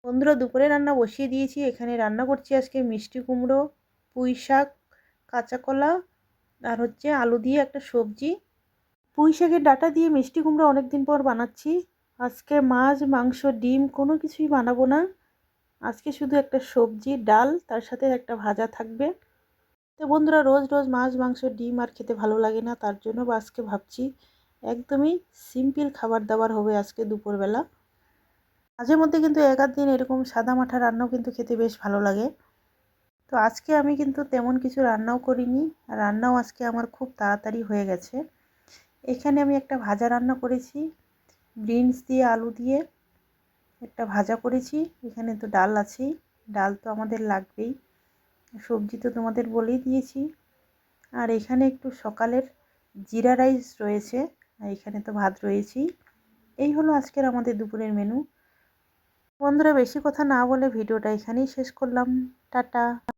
বন্ধুরা দুপুরে রান্না বসিয়ে দিয়েছি। এখানে রান্না করছি আজকে মিষ্টি কুমড়ো, পুঁই শাক, কাঁচা কলা আর আলু দিয়ে একটা সবজি। পুঁই শাকের ডাঁটা দিয়ে মিষ্টি কুমড়ো অনেক দিন পর বানাচ্ছি। আজকে মাছ, মাংস, ডিম কোনো কিছুই বানাবো না। আজকে শুধু একটা সবজি, ডাল, তার সাথে একটা ভাজা থাকবে। তো বন্ধুরা রোজ রোজ মাছ, মাংস, ডিম আর খেতে ভালো লাগে না, তার জন্য আজকে ভাবছি একদমই সিম্পল খাবার দাবার হবে আজকে দুপুরবেলা। মাঝে মধ্যে কিন্তু এক আধ দিন এরকম সাদা মাঠা রান্নাও কিন্তু খেতে বেশ ভালো লাগে। তো আজকে আমি কিন্তু তেমন কিছু রান্নাও করিনি, রান্নাও আজকে আমার খুব তাড়াতাড়ি হয়ে গেছে। এখানে আমি একটা ভাজা রান্না করেছি, বিনস দিয়ে আলু দিয়ে একটা ভাজা করেছি। এখানে তো ডাল আছেই, ডাল তো আমাদের লাগবেই, সবজি তো তোমাদের বলেই দিয়েছি। আর এখানে একটু সকালের জিরা রাইস রয়েছে, আর এখানে তো ভাত রয়েছেই। এই হলো আজকের আমাদের দুপুরের মেনু। বন্ধুরা বেশি কথা না বলে ভিডিওটা এখানেই শেষ করলাম। টাটা।